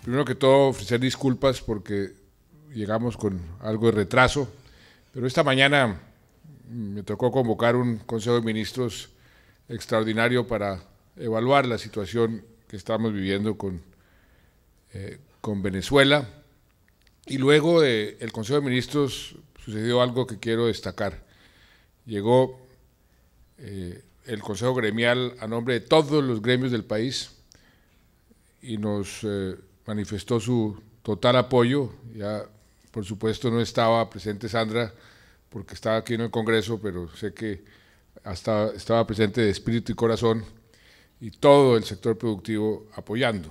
Primero que todo, ofrecer disculpas porque llegamos con algo de retraso, pero esta mañana me tocó convocar un Consejo de Ministros extraordinario para evaluar la situación que estamos viviendo con Venezuela. Y luego del Consejo de Ministros sucedió algo que quiero destacar. Llegó el Consejo Gremial a nombre de todos los gremios del país y nos manifestó su total apoyo. Ya, por supuesto, no estaba presente Sandra porque estaba aquí en el Congreso, pero sé que hasta estaba presente de espíritu y corazón y todo el sector productivo apoyando.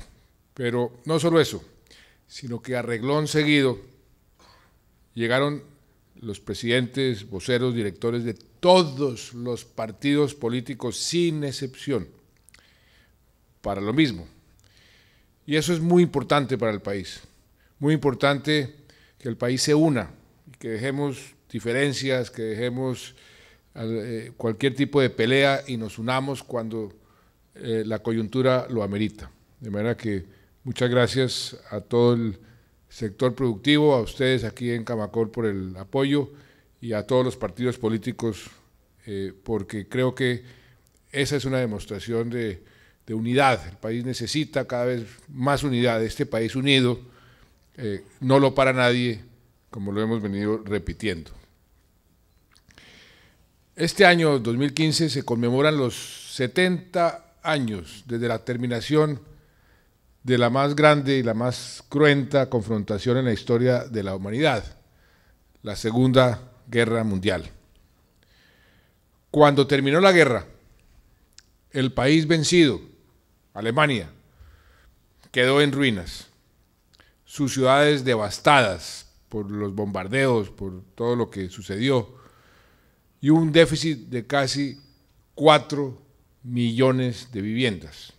Pero no solo eso, sino que a reglón seguido llegaron los presidentes, voceros, directores de todos los partidos políticos sin excepción para lo mismo. Y eso es muy importante para el país, muy importante que el país se una, que dejemos diferencias, que dejemos cualquier tipo de pelea y nos unamos cuando la coyuntura lo amerita. De manera que muchas gracias a todo el sector productivo, a ustedes aquí en Camacol por el apoyo y a todos los partidos políticos, porque creo que esa es una demostración de unidad. El país necesita cada vez más unidad. Este país unido no lo para nadie, como lo hemos venido repitiendo. Este año 2015 se conmemoran los 70 años desde la terminación de la más grande y la más cruenta confrontación en la historia de la humanidad, la Segunda Guerra Mundial. Cuando terminó la guerra, el país vencido, Alemania, quedó en ruinas, sus ciudades devastadas por los bombardeos, por todo lo que sucedió, y un déficit de casi 4 millones de viviendas.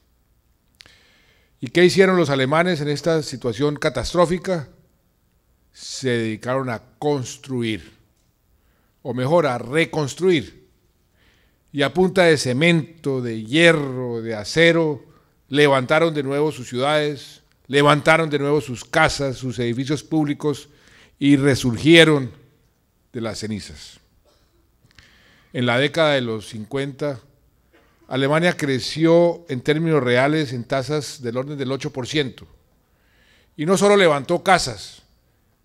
¿Y qué hicieron los alemanes en esta situación catastrófica? Se dedicaron a construir, o mejor, a reconstruir. Y a punta de cemento, de hierro, de acero, levantaron de nuevo sus ciudades, levantaron de nuevo sus casas, sus edificios públicos y resurgieron de las cenizas. En la década de los 50, Alemania creció en términos reales en tasas del orden del 8%. Y no solo levantó casas,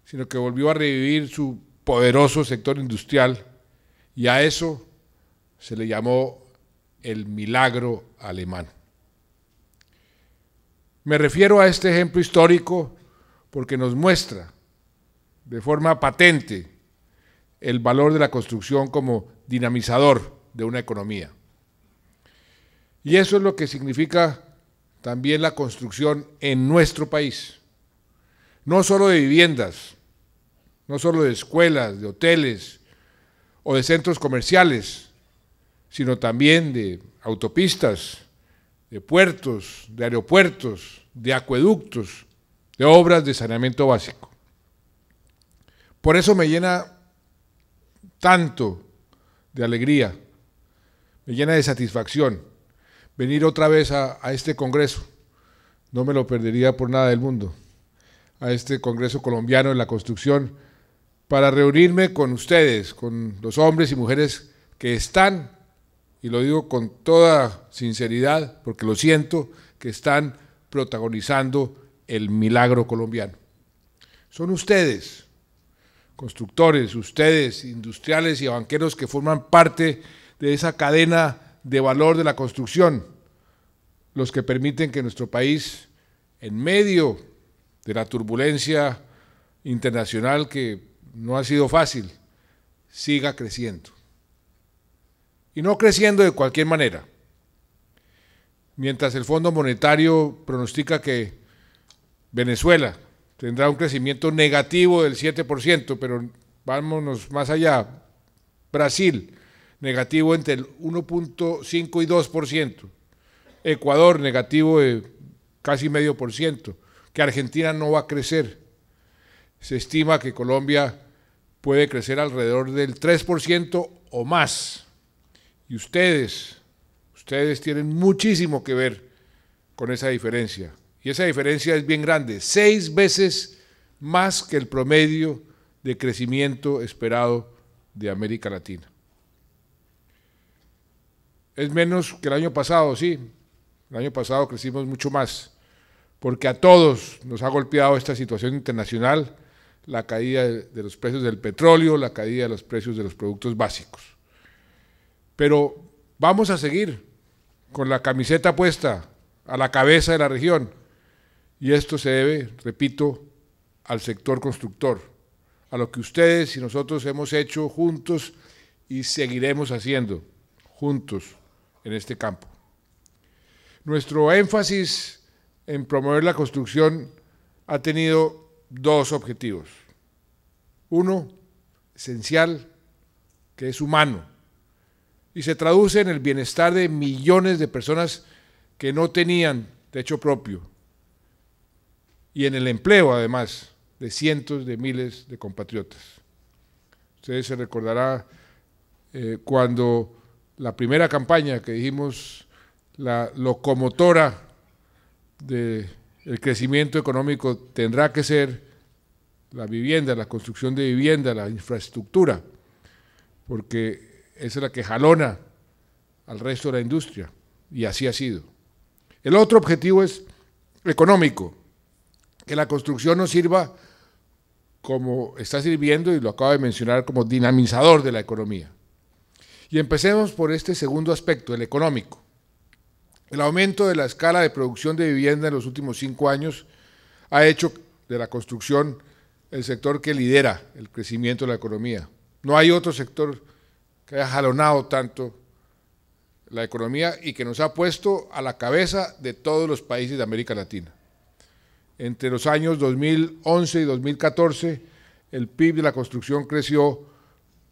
sino que volvió a revivir su poderoso sector industrial, y a eso se le llamó el milagro alemán. Me refiero a este ejemplo histórico porque nos muestra de forma patente el valor de la construcción como dinamizador de una economía. Y eso es lo que significa también la construcción en nuestro país. No solo de viviendas, no solo de escuelas, de hoteles o de centros comerciales, sino también de autopistas, de puertos, de aeropuertos, de acueductos, de obras de saneamiento básico. Por eso me llena tanto de alegría, me llena de satisfacción venir otra vez a este Congreso. No me lo perdería por nada del mundo, a este Congreso colombiano de la construcción, para reunirme con ustedes, con los hombres y mujeres que están, y lo digo con toda sinceridad, porque lo siento, que están protagonizando el milagro colombiano. Son ustedes, constructores, ustedes, industriales y banqueros que forman parte de esa cadena de valor de la construcción, los que permiten que nuestro país, en medio de la turbulencia internacional que no ha sido fácil, siga creciendo. Y no creciendo de cualquier manera. Mientras el Fondo Monetario pronostica que Venezuela tendrá un crecimiento negativo del 7%, pero vámonos más allá, Brasil, negativo entre el 1.5 y 2%, Ecuador, negativo de casi 0,5%, que Argentina no va a crecer. Se estima que Colombia puede crecer alrededor del 3% o más. Y ustedes Ustedes tienen muchísimo que ver con esa diferencia. Y esa diferencia es bien grande, 6 veces más que el promedio de crecimiento esperado de América Latina. Es menos que el año pasado, sí. El año pasado crecimos mucho más, porque a todos nos ha golpeado esta situación internacional, la caída de los precios del petróleo, la caída de los precios de los productos básicos. Pero vamos a seguir con la camiseta puesta a la cabeza de la región, y esto se debe, repito, al sector constructor, a lo que ustedes y nosotros hemos hecho juntos y seguiremos haciendo juntos en este campo. Nuestro énfasis en promover la construcción ha tenido 2 objetivos. Uno, esencial, que es humano, y se traduce en el bienestar de millones de personas que no tenían techo propio, y en el empleo, además, de cientos de miles de compatriotas. Ustedes se recordará cuando la primera campaña que dijimos, la locomotora del crecimiento económico tendrá que ser la vivienda, la construcción de vivienda, la infraestructura, porque esa es la que jalona al resto de la industria, y así ha sido. El otro objetivo es económico, que la construcción nos sirva como está sirviendo, y lo acabo de mencionar, como dinamizador de la economía. Y empecemos por este segundo aspecto, el económico. El aumento de la escala de producción de vivienda en los últimos 5 años ha hecho de la construcción el sector que lidera el crecimiento de la economía. No hay otro sector que haya jalonado tanto la economía y que nos ha puesto a la cabeza de todos los países de América Latina. Entre los años 2011 y 2014, el PIB de la construcción creció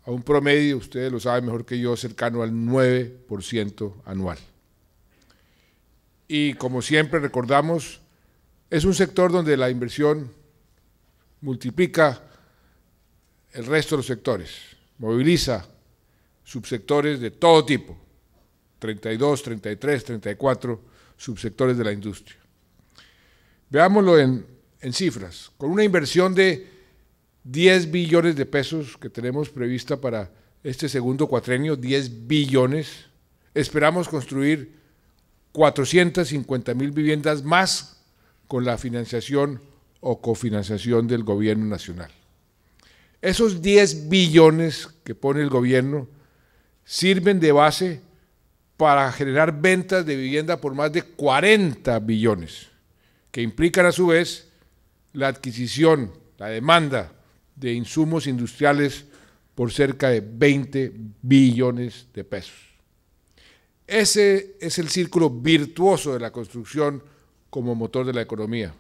a un promedio, ustedes lo saben mejor que yo, cercano al 9% anual. Y como siempre recordamos, es un sector donde la inversión multiplica el resto de los sectores, moviliza subsectores de todo tipo, 32, 33, 34 subsectores de la industria. Veámoslo en cifras, con una inversión de 10 billones de pesos que tenemos prevista para este segundo cuatrenio, 10 billones, esperamos construir 450,000 viviendas más con la financiación o cofinanciación del gobierno nacional. Esos 10 billones que pone el gobierno sirven de base para generar ventas de vivienda por más de 40 billones, que implican a su vez la adquisición, la demanda de insumos industriales por cerca de 20 billones de pesos. Ese es el círculo virtuoso de la construcción como motor de la economía.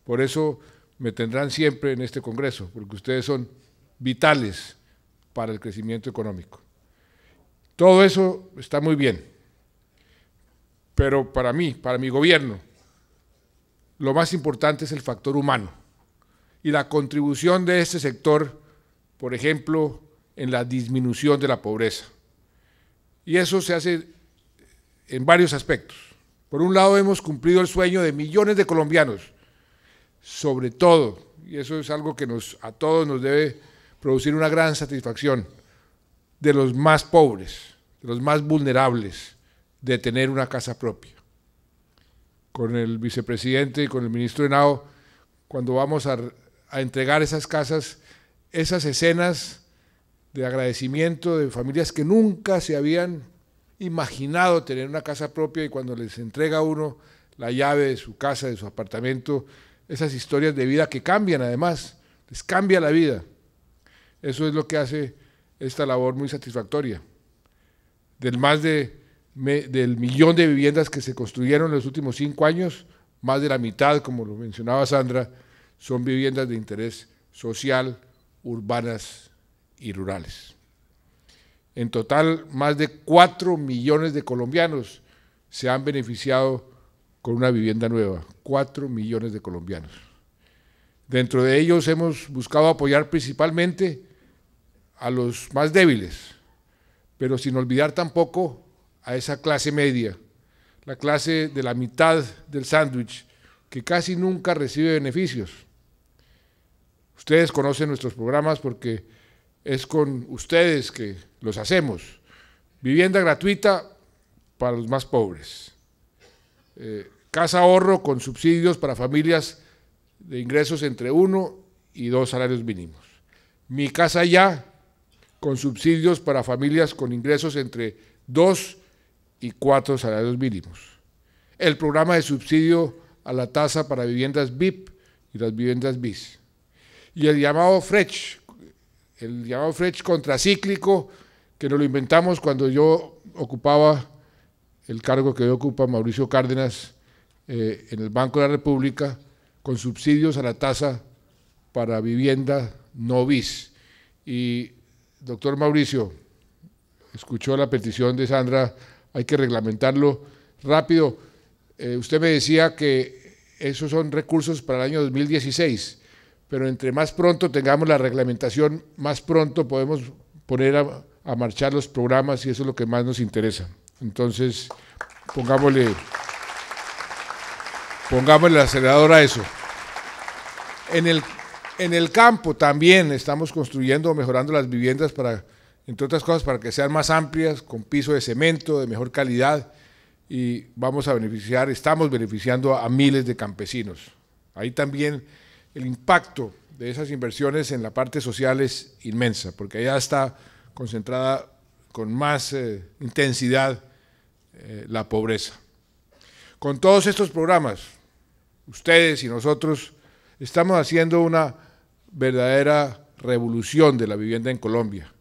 Por eso me tendrán siempre en este Congreso, porque ustedes son vitales para el crecimiento económico. Todo eso está muy bien, pero para mí, para mi gobierno, lo más importante es el factor humano y la contribución de este sector, por ejemplo, en la disminución de la pobreza. Y eso se hace en varios aspectos. Por un lado, hemos cumplido el sueño de millones de colombianos, sobre todo, y eso es algo que a todos nos debe producir una gran satisfacción, de los más pobres, de los más vulnerables, de tener una casa propia. Con el vicepresidente y con el ministro Henao, cuando vamos a entregar esas casas, esas escenas de agradecimiento de familias que nunca se habían imaginado tener una casa propia, y cuando les entrega a uno la llave de su casa, de su apartamento, esas historias de vida que cambian además, les cambia la vida. Eso es lo que hace esta labor muy satisfactoria. Del millón de viviendas que se construyeron en los últimos 5 años, más de la mitad, como lo mencionaba Sandra, son viviendas de interés social, urbanas y rurales. En total, más de 4 millones de colombianos se han beneficiado con una vivienda nueva, 4 millones de colombianos. Dentro de ellos hemos buscado apoyar principalmente a los más débiles, pero sin olvidar tampoco a esa clase media, la clase de la mitad del sándwich, que casi nunca recibe beneficios. Ustedes conocen nuestros programas porque es con ustedes que los hacemos. Vivienda gratuita para los más pobres. Casa ahorro con subsidios para familias de ingresos entre 1 y 2 salarios mínimos. Mi Casa Ya, con subsidios para familias con ingresos entre 2 y 4 salarios mínimos. El programa de subsidio a la tasa para viviendas VIP y las viviendas BIS. Y el llamado FRECH contracíclico, que nos lo inventamos cuando yo ocupaba el cargo que hoy ocupa Mauricio Cárdenas en el Banco de la República, con subsidios a la tasa para vivienda no BIS. Y, doctor Mauricio, escuchó la petición de Sandra, hay que reglamentarlo rápido. Usted me decía que esos son recursos para el año 2016, pero entre más pronto tengamos la reglamentación, más pronto podemos poner a marchar los programas y eso es lo que más nos interesa. Entonces, pongámosle el acelerador a eso. En el campo también estamos construyendo o mejorando las viviendas para, entre otras cosas, para que sean más amplias, con piso de cemento, de mejor calidad, y estamos beneficiando a miles de campesinos. Ahí también el impacto de esas inversiones en la parte social es inmensa, porque allá está concentrada con más intensidad la pobreza. Con todos estos programas, ustedes y nosotros estamos haciendo una verdadera revolución de la vivienda en Colombia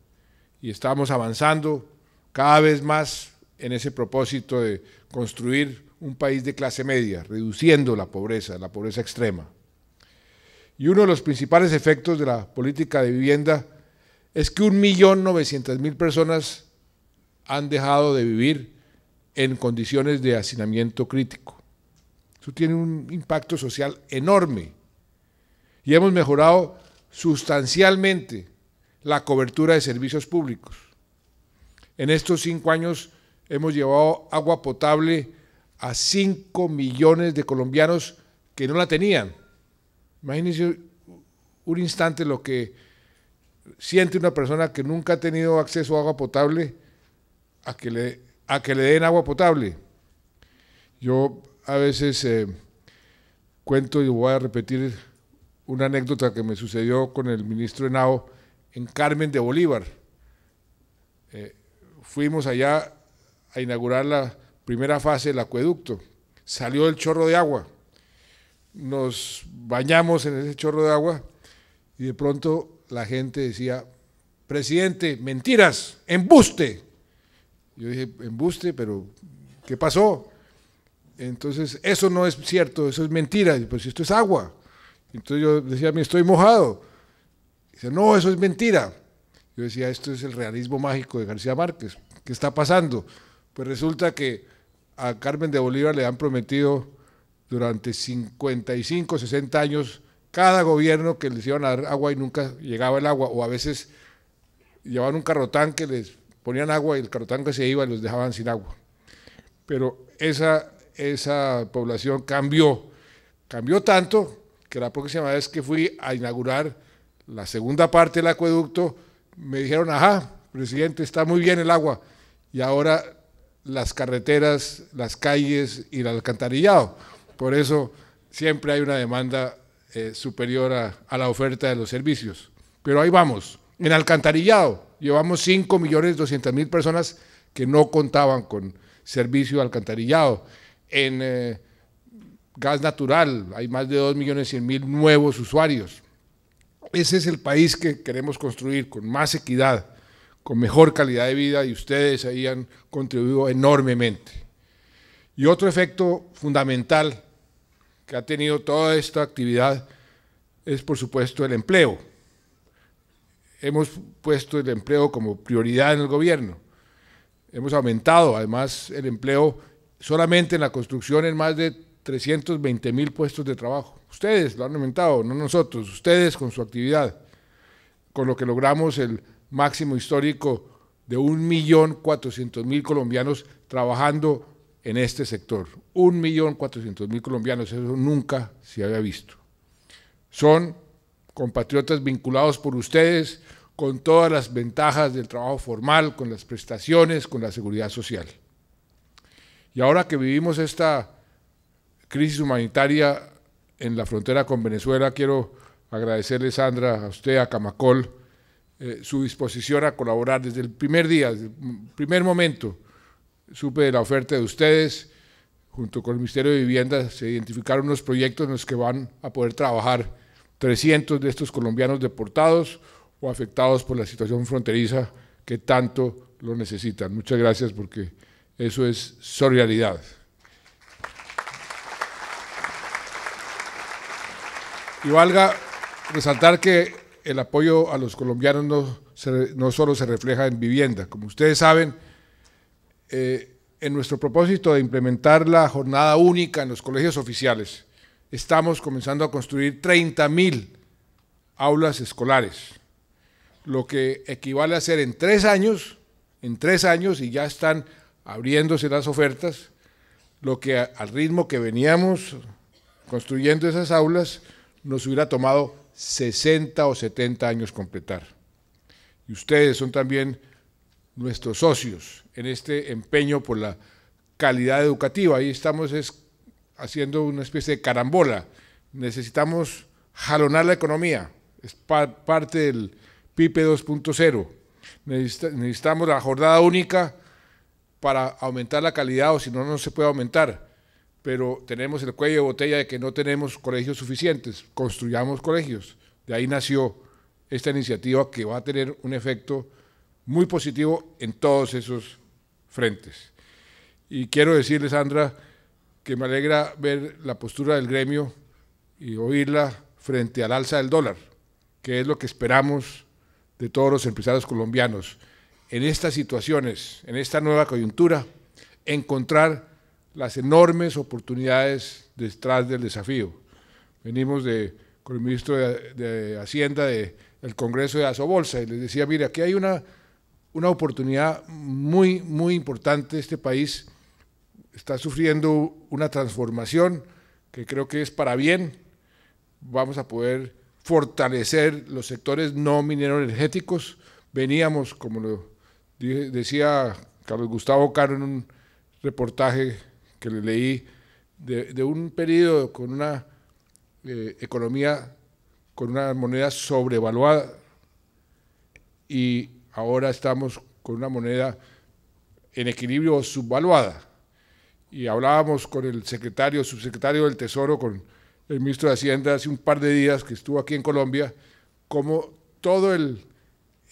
y estamos avanzando cada vez más en ese propósito de construir un país de clase media, reduciendo la pobreza extrema. Y uno de los principales efectos de la política de vivienda es que 1.900.000 personas han dejado de vivir en condiciones de hacinamiento crítico. Eso tiene un impacto social enorme y hemos mejorado sustancialmente la cobertura de servicios públicos. En estos 5 años hemos llevado agua potable a 5 millones de colombianos que no la tenían. Imagínense un instante lo que siente una persona que nunca ha tenido acceso a agua potable a que le den agua potable. Yo a veces cuento y voy a repetir una anécdota que me sucedió con el ministro Henao en Carmen de Bolívar. Fuimos allá a inaugurar la primera fase del acueducto. Salió el chorro de agua. Nos bañamos en ese chorro de agua y de pronto la gente decía: presidente, mentiras, embuste. Yo dije: embuste, pero ¿qué pasó? Entonces, eso no es cierto, eso es mentira. Pues esto es agua. Entonces yo decía: me estoy mojado. Dice: no, eso es mentira. Yo decía: esto es el realismo mágico de García Márquez. ¿Qué está pasando? Pues resulta que a Carmen de Bolívar le han prometido durante 55, 60 años cada gobierno que les iban a dar agua y nunca llegaba el agua, o a veces llevaban un carrotanque, les ponían agua y el carrotanque se iba y los dejaban sin agua. Pero esa población cambió tanto que la próxima vez que fui a inaugurar la segunda parte del acueducto, me dijeron: ajá, presidente, está muy bien el agua, y ahora las carreteras, las calles y el alcantarillado. Por eso siempre hay una demanda superior a la oferta de los servicios. Pero ahí vamos. En alcantarillado llevamos 5.200.000 personas que no contaban con servicio de alcantarillado. En gas natural hay más de 2.100.000 nuevos usuarios. Ese es el país que queremos construir, con más equidad, con mejor calidad de vida, y ustedes ahí han contribuido enormemente. Y otro efecto fundamental que ha tenido toda esta actividad es, por supuesto, el empleo. Hemos puesto el empleo como prioridad en el gobierno. Hemos aumentado, además, el empleo solamente en la construcción en más de 320.000 puestos de trabajo. Ustedes lo han aumentado, no nosotros, ustedes con su actividad, con lo que logramos el máximo histórico de 1.400.000 colombianos trabajando en este sector. 1.400.000 colombianos, eso nunca se había visto. Son compatriotas vinculados por ustedes con todas las ventajas del trabajo formal, con las prestaciones, con la seguridad social. Y ahora que vivimos esta crisis humanitaria en la frontera con Venezuela, quiero agradecerle, Sandra, a usted, a Camacol, su disposición a colaborar desde el primer día, desde el primer momento. Supe de la oferta de ustedes, junto con el Ministerio de Vivienda, se identificaron unos proyectos en los que van a poder trabajar 300 de estos colombianos deportados o afectados por la situación fronteriza que tanto lo necesitan. Muchas gracias, porque eso es solidaridad. Y valga resaltar que el apoyo a los colombianos no solo se refleja en vivienda. Como ustedes saben, en nuestro propósito de implementar la jornada única en los colegios oficiales, estamos comenzando a construir 30.000 aulas escolares, lo que equivale a hacer en 3 años, y ya están abriéndose las ofertas, lo que al ritmo que veníamos construyendo esas aulas nos hubiera tomado 60 o 70 años completar. Y ustedes son también nuestros socios en este empeño por la calidad educativa. Ahí estamos haciendo una especie de carambola. Necesitamos jalonar la economía, es parte del PIB 2.0. Necesitamos la jornada única para aumentar la calidad, o si no, no se puede aumentar. Pero tenemos el cuello de botella de que no tenemos colegios suficientes. Construyamos colegios. De ahí nació esta iniciativa, que va a tener un efecto muy positivo en todos esos frentes. Y quiero decirle, Sandra, que me alegra ver la postura del gremio y oírla frente al alza del dólar, que es lo que esperamos de todos los empresarios colombianos. En estas situaciones, en esta nueva coyuntura, encontrar las enormes oportunidades detrás del desafío. Venimos con el ministro de Hacienda del Congreso de Asobolsa y les decía, mire, aquí hay una oportunidad muy, muy importante. Este país está sufriendo una transformación que creo que es para bien. Vamos a poder fortalecer los sectores no minero-energéticos. Veníamos, como lo decía Carlos Gustavo Caro en un reportaje que le leí, de un periodo con una economía, con una moneda sobrevaluada, y ahora estamos con una moneda en equilibrio o subvaluada. Y hablábamos con el subsecretario del Tesoro, con el ministro de Hacienda hace un par de días que estuvo aquí en Colombia, como todo el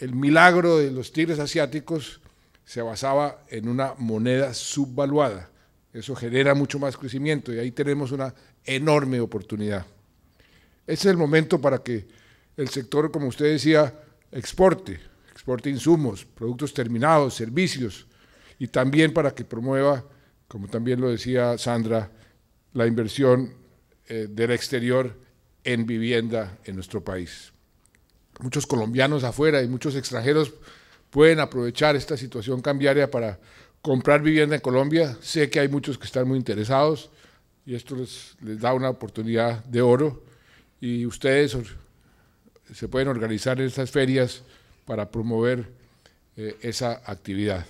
milagro de los tigres asiáticos se basaba en una moneda subvaluada. Eso genera mucho más crecimiento y ahí tenemos una enorme oportunidad. Ese es el momento para que el sector, como usted decía, exporte insumos, productos terminados, servicios, y también para que promueva, como también lo decía Sandra, la inversión del exterior en vivienda en nuestro país. Muchos colombianos afuera y muchos extranjeros pueden aprovechar esta situación cambiaria para comprar vivienda en Colombia. Sé que hay muchos que están muy interesados y esto les da una oportunidad de oro, y ustedes se pueden organizar en estas ferias para promover esa actividad.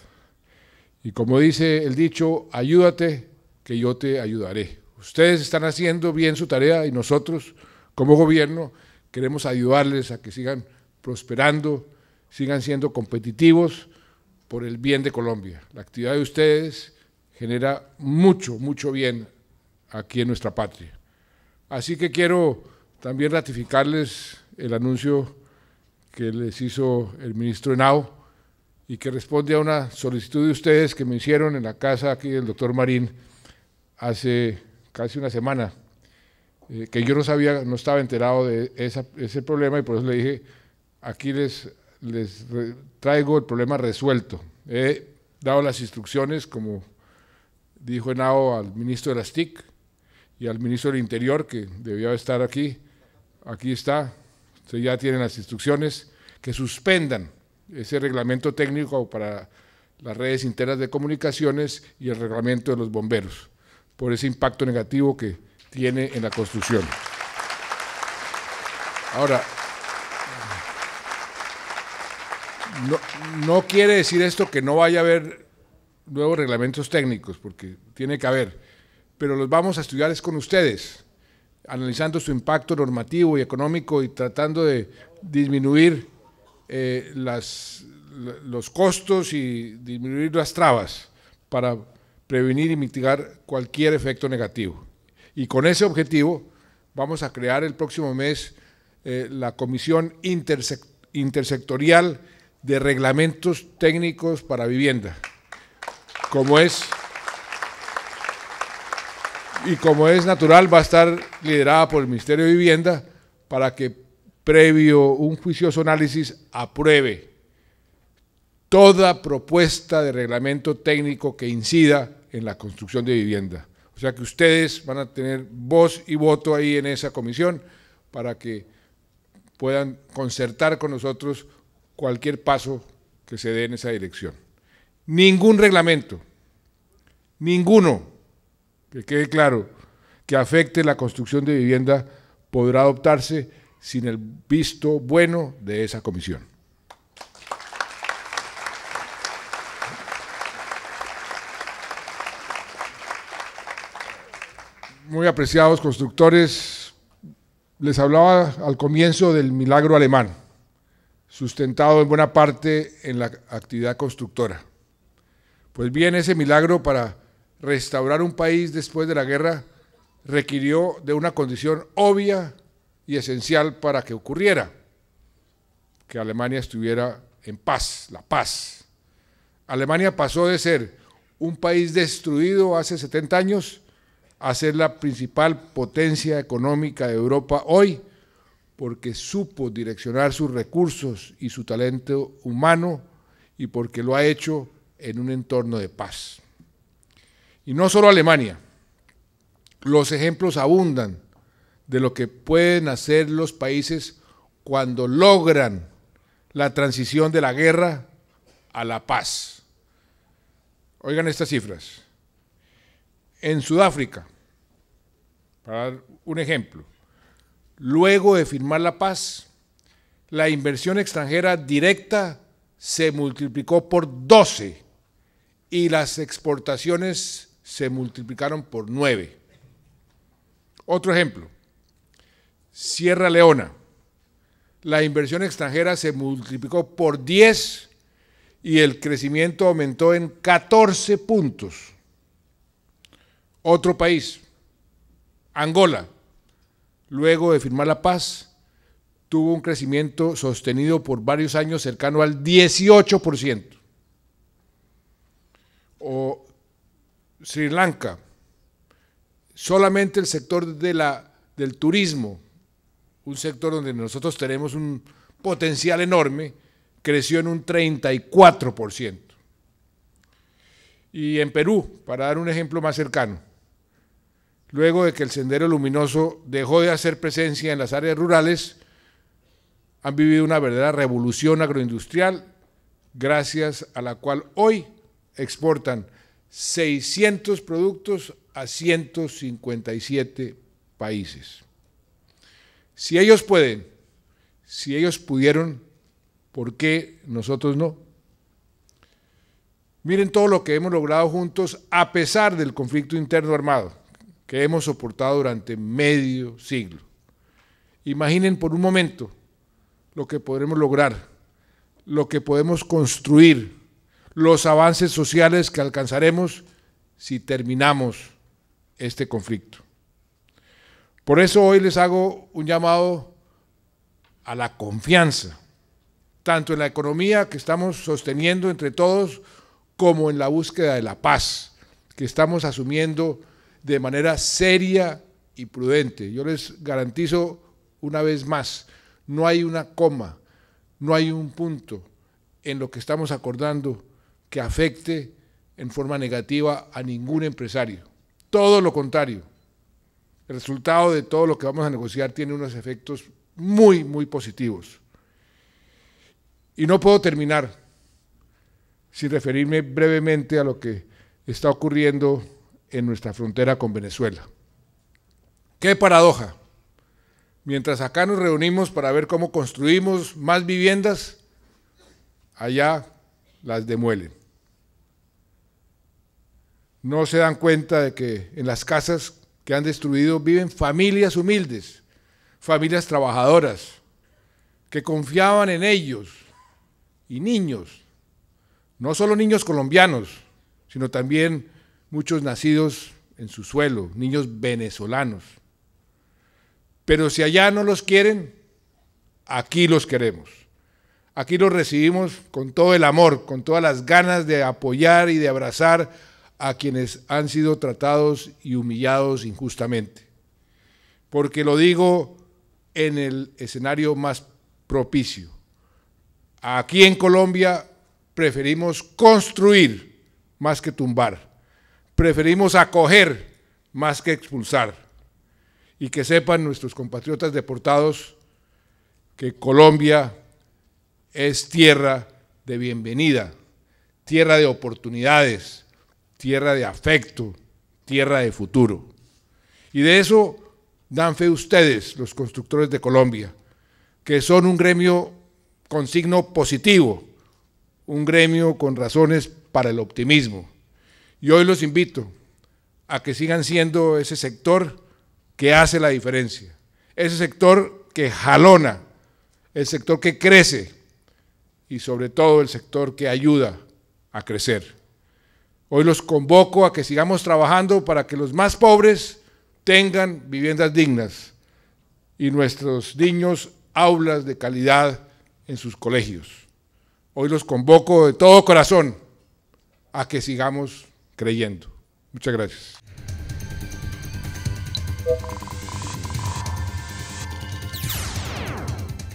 Y como dice el dicho, ayúdate que yo te ayudaré. Ustedes están haciendo bien su tarea y nosotros, como gobierno, queremos ayudarles a que sigan prosperando, sigan siendo competitivos por el bien de Colombia. La actividad de ustedes genera mucho, mucho bien aquí en nuestra patria. Así que quiero también ratificarles el anuncio que les hizo el ministro Henao y que responde a una solicitud de ustedes que me hicieron en la casa aquí del doctor Marín hace casi una semana, que yo no estaba enterado de ese problema, y por eso le dije, aquí les traigo el problema resuelto. He dado las instrucciones, como dijo Henao, al ministro de las TIC y al ministro del Interior, que debía estar aquí. Aquí está, ustedes ya tienen las instrucciones, que suspendan ese reglamento técnico para las redes internas de comunicaciones y el reglamento de los bomberos, por ese impacto negativo que tiene en la construcción. Ahora, no quiere decir esto que no vaya a haber nuevos reglamentos técnicos, porque tiene que haber, pero los vamos a estudiar es con ustedes, analizando su impacto normativo y económico y tratando de disminuir los costos y disminuir las trabas para prevenir y mitigar cualquier efecto negativo. Y con ese objetivo vamos a crear el próximo mes la Comisión Intersectorial de Reglamentos Técnicos para Vivienda, como es natural, va a estar liderada por el Ministerio de Vivienda para que, previo un juicioso análisis, apruebe toda propuesta de reglamento técnico que incida en la construcción de vivienda. O sea que ustedes van a tener voz y voto ahí en esa comisión para que puedan concertar con nosotros cualquier paso que se dé en esa dirección. Ningún reglamento, ninguno, que quede claro, que afecte la construcción de vivienda podrá adoptarse sin el visto bueno de esa comisión. Muy apreciados constructores, les hablaba al comienzo del milagro alemán, sustentado en buena parte en la actividad constructora. Pues bien, ese milagro para restaurar un país después de la guerra requirió de una condición obvia y esencial para que ocurriera, que Alemania estuviera en paz, la paz. Alemania pasó de ser un país destruido hace 70 años a ser la principal potencia económica de Europa hoy, porque supo direccionar sus recursos y su talento humano y porque lo ha hecho en un entorno de paz. Y no solo Alemania, los ejemplos abundan de lo que pueden hacer los países cuando logran la transición de la guerra a la paz. Oigan estas cifras. En Sudáfrica, para dar un ejemplo, luego de firmar la paz, la inversión extranjera directa se multiplicó por 12 y las exportaciones se multiplicaron por 9. Otro ejemplo, Sierra Leona, la inversión extranjera se multiplicó por 10 y el crecimiento aumentó en 14 puntos. Otro país, Angola, luego de firmar la paz, tuvo un crecimiento sostenido por varios años cercano al 18%. O Sri Lanka, solamente el sector del turismo, un sector donde nosotros tenemos un potencial enorme, creció en un 34%. Y en Perú, para dar un ejemplo más cercano, luego de que el Sendero Luminoso dejó de hacer presencia en las áreas rurales, han vivido una verdadera revolución agroindustrial, gracias a la cual hoy exportan 600 productos a 157 países. Si ellos pueden, si ellos pudieron, ¿por qué nosotros no? Miren todo lo que hemos logrado juntos a pesar del conflicto interno armado que hemos soportado durante medio siglo. Imaginen por un momento lo que podremos lograr, lo que podemos construir, los avances sociales que alcanzaremos si terminamos este conflicto. Por eso hoy les hago un llamado a la confianza, tanto en la economía que estamos sosteniendo entre todos, como en la búsqueda de la paz, que estamos asumiendo de manera seria y prudente. Yo les garantizo una vez más, no hay una coma, no hay un punto en lo que estamos acordando que afecte en forma negativa a ningún empresario. Todo lo contrario. El resultado de todo lo que vamos a negociar tiene unos efectos muy, muy positivos. Y no puedo terminar sin referirme brevemente a lo que está ocurriendo en nuestra frontera con Venezuela. ¡Qué paradoja! Mientras acá nos reunimos para ver cómo construimos más viviendas, allá las demuelen. No se dan cuenta de que en las casas que han destruido viven familias humildes, familias trabajadoras, que confiaban en ellos, y niños, no solo niños colombianos, sino también muchos nacidos en su suelo, niños venezolanos. Pero si allá no los quieren, aquí los queremos. Aquí los recibimos con todo el amor, con todas las ganas de apoyar y de abrazar a quienes han sido tratados y humillados injustamente. Porque lo digo en el escenario más propicio. Aquí en Colombia preferimos construir más que tumbar. Preferimos acoger más que expulsar. Y que sepan nuestros compatriotas deportados que Colombia es tierra de bienvenida, tierra de oportunidades, tierra de afecto, tierra de futuro. Y de eso dan fe ustedes, los constructores de Colombia, que son un gremio con signo positivo, un gremio con razones para el optimismo. Y hoy los invito a que sigan siendo ese sector que hace la diferencia, ese sector que jalona, el sector que crece y sobre todo el sector que ayuda a crecer. Hoy los convoco a que sigamos trabajando para que los más pobres tengan viviendas dignas y nuestros niños aulas de calidad en sus colegios. Hoy los convoco de todo corazón a que sigamos creyendo. Muchas gracias.